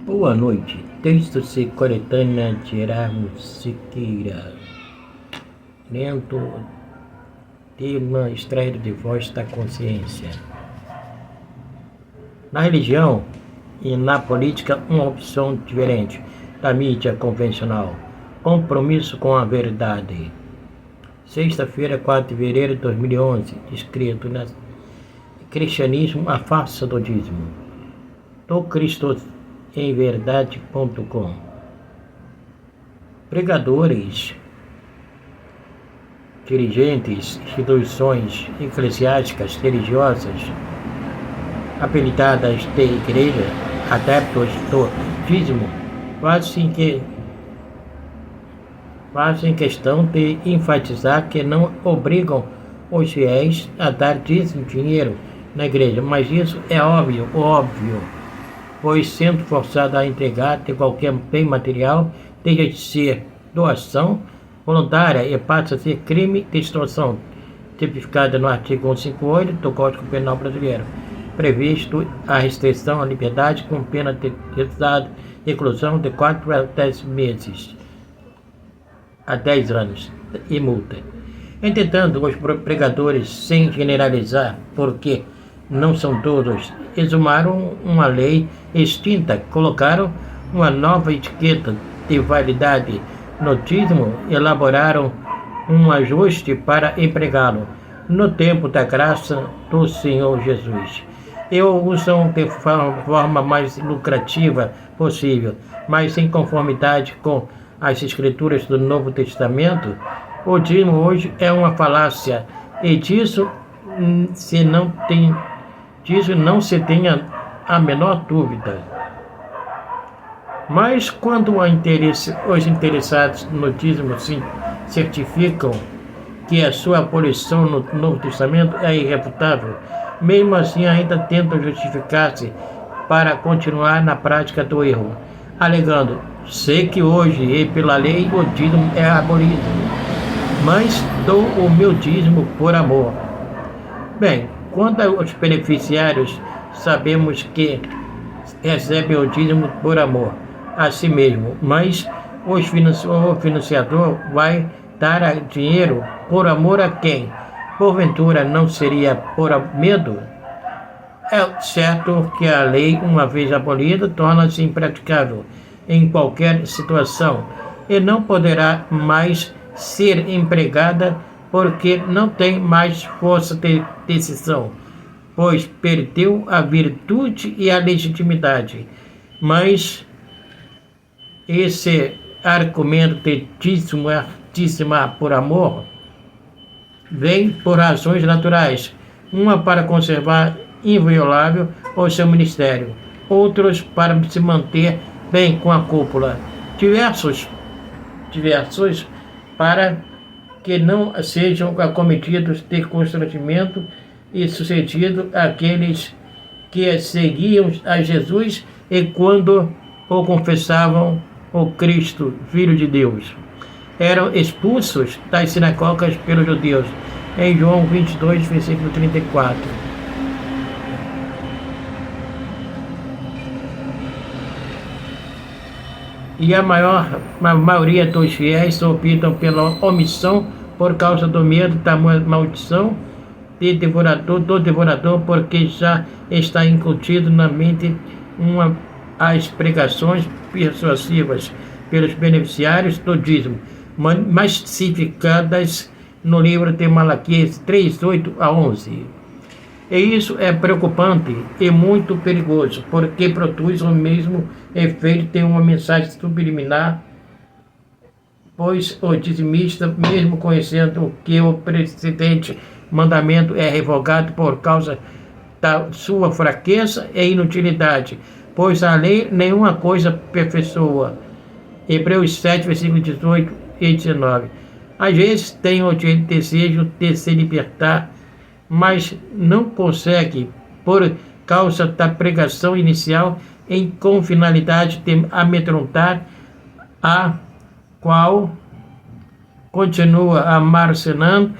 Boa noite. Texto-se coletânea de Erasmo Siqueira. Lento, tema extraído de Voz da Consciência. Na religião e na política, uma opção diferente da mídia convencional. Compromisso com a verdade. Sexta-feira, 4 de fevereiro de 2011. Escrito na Cristianismo, a farsa do dízimo. Do Cristo em verdade.com. Pregadores, dirigentes, instituições eclesiásticas religiosas, apelidadas de igreja, adeptos do dízimo, fazem questão de enfatizar que não obrigam os fiéis a dar dízimo dinheiro na igreja, mas isso é óbvio, pois sendo forçado a entregar de qualquer bem material, deixa de ser doação voluntária e passa a ser crime de extorsão, tipificada no artigo 158 do Código Penal Brasileiro, previsto a restrição à liberdade com pena de reclusão de 4 a 10 meses a 10 anos e multa. Entretanto, os pregadores, sem generalizar, porque não são todos, exumaram uma lei extinta, colocaram uma nova etiqueta de validade no dízimo, elaboraram um ajuste para empregá-lo no tempo da graça do Senhor Jesus. E o usam de forma mais lucrativa possível, mas em conformidade com as escrituras do Novo Testamento. O dízimo hoje é uma falácia, e disso não se tenha a menor dúvida. Mas quando os interessados no dízimo certificam que a sua abolição no Novo Testamento é irrefutável, mesmo assim ainda tentam justificar-se para continuar na prática do erro, alegando: sei que hoje e pela lei o dízimo é abolido, mas dou o meu dízimo por amor. Bem, quanto aos beneficiários, sabemos que recebem o dízimo por amor a si mesmo, mas o financiador vai dar dinheiro por amor a quem? Porventura não seria por medo? É certo que a lei, uma vez abolida, torna-se impraticável em qualquer situação e não poderá mais ser empregada porque não tem mais força de decisão, pois perdeu a virtude e a legitimidade. Mas esse argumento de dizimar por amor vem por razões naturais, uma para conservar inviolável o seu ministério, outros para se manter bem com a cúpula, diversos para que não sejam acometidos de constrangimento e sucedido aqueles que seguiam a Jesus e quando o confessavam o Cristo, Filho de Deus, eram expulsos das sinagogas pelos judeus, em João 22, versículo 34. E a maioria dos fiéis optam pela omissão por causa do medo da maldição do devorador, porque já está incutido na mente as pregações persuasivas pelos beneficiários do dízimo, massificadas no livro de Malaquias 3, 8 a 11. E isso é preocupante e muito perigoso, porque produz o mesmo efeito de uma mensagem subliminar, pois o dizimista, mesmo conhecendo que o precedente mandamento é revogado por causa da sua fraqueza e inutilidade, pois a lei nenhuma coisa aperfeiçoa. Hebreus 7, versículos 18 e 19. Às vezes tem o desejo de se libertar, mas não consegue por causa da pregação inicial com finalidade de amedrontar, a qual continua armazenando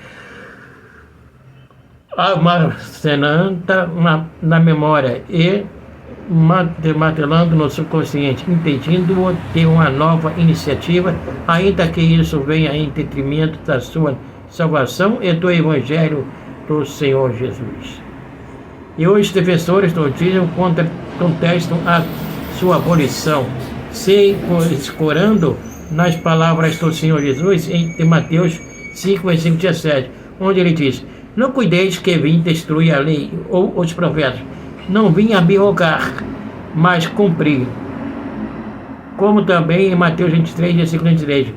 na memória e martelando no subconsciente, impedindo-o de uma nova iniciativa, ainda que isso venha em detrimento da sua salvação e do Evangelho do Senhor Jesus. E os defensores do dízimo contestam a sua abolição, se escorando nas palavras do Senhor Jesus em Mateus 5, versículo 17, onde ele diz: não cuideis que vim destruir a lei ou os profetas, não vim abrogar, mas cumprir. Como também em Mateus 23, versículo 23,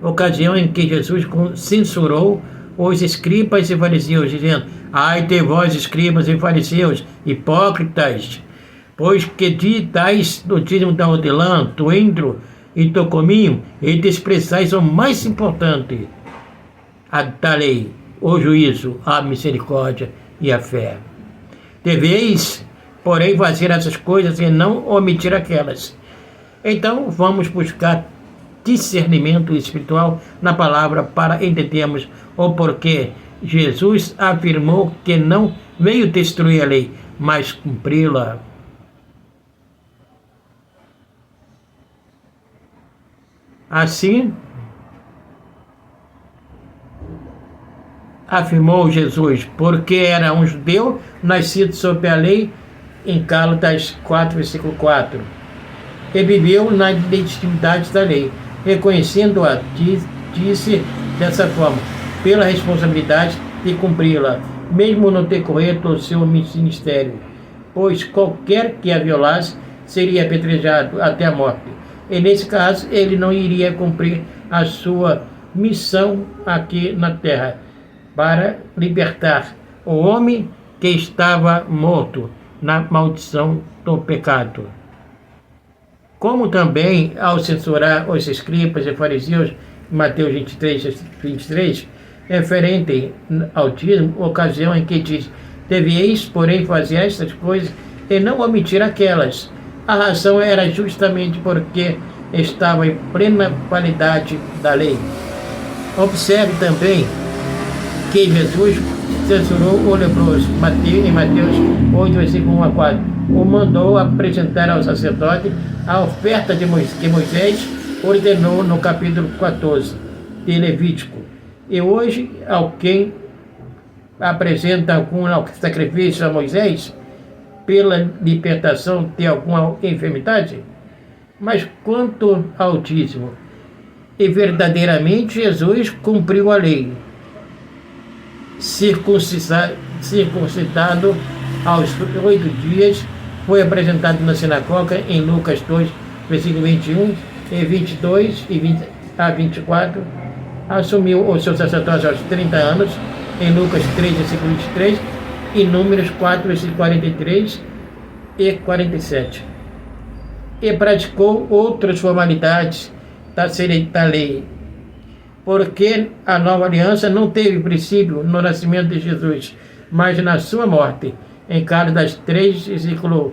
ocasião em que Jesus censurou os escribas e fariseus, dizendo: ai de vós, escribas e fariseus, hipócritas, pois que ditais do dízimo da hortelã, do endro e do cominho, e desprezais o mais importante da lei, o juízo, a misericórdia e a fé. Deveis, porém, fazer essas coisas e não omitir aquelas. Então, vamos buscar discernimento espiritual na palavra para entendermos o porquê Jesus afirmou que não veio destruir a lei, mas cumpri-la. Assim, afirmou Jesus, porque era um judeu nascido sob a lei, em Gálatas 4, versículo 4, e viveu na legitimidade da lei, reconhecendo-a, disse dessa forma, pela responsabilidade de cumpri-la, mesmo no decorrer do seu ministério, pois qualquer que a violasse seria apedrejado até a morte. E nesse caso, ele não iria cumprir a sua missão aqui na terra, para libertar o homem que estava morto na maldição do pecado. Como também, ao censurar os escribas e fariseus, Mateus 23, referente ao dízimo, ocasião em que diz: deveis, porém, fazer estas coisas e não omitir aquelas. A razão era justamente porque estava em plena validade da lei. Observe também que Jesus censurou o leproso, em Mateus 8, versículo 1 a 4. O mandou apresentar ao sacerdote a oferta que Moisés ordenou no capítulo 14 de Levítico. E hoje, alguém apresenta algum sacrifício a Moisés pela libertação de alguma enfermidade? Mas quanto ao dízimo, e verdadeiramente Jesus cumpriu a lei, circuncidado aos 8 dias, foi apresentado na sinagoga em Lucas 2, versículo 21 e 22 a 24, assumiu o seu sacerdócio aos 30 anos, em Lucas 3, versículo 23, e Números 4, versículo 43 e 47. E praticou outras formalidades da lei, porque a nova aliança não teve princípio no nascimento de Jesus, mas na sua morte, em Gálatas 3, versículo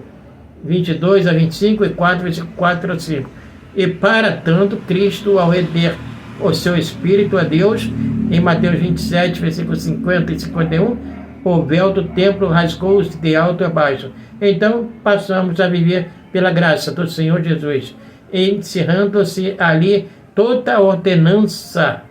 22 a 25 e 4, versículo 4 a 5. E para tanto, Cristo, ao render o seu Espírito a Deus, em Mateus 27, versículos 50 e 51, o véu do templo rasgou-se de alto a baixo. Então passamos a viver pela graça do Senhor Jesus, encerrando-se ali toda a ordenança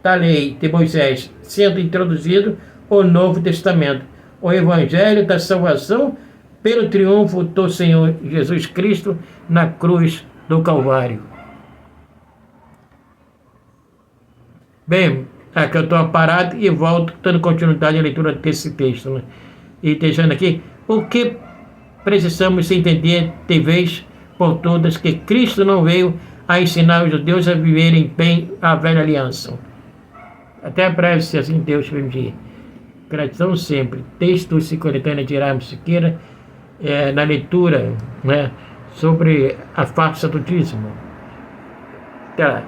da lei de Moisés, sendo introduzido o Novo Testamento, o Evangelho da salvação pelo triunfo do Senhor Jesus Cristo na cruz do Calvário. Bem, aqui eu estou parado e volto dando continuidade à leitura desse texto, né? E deixando aqui, o que precisamos entender de vez por todas, que Cristo não veio a ensinar os judeus a viverem bem a velha aliança. Até breve, se assim Deus permitir. Gratidão sempre. Texto 50 de Irarmo Siqueira, na leitura, né, sobre a farsa do dízimo. Até lá.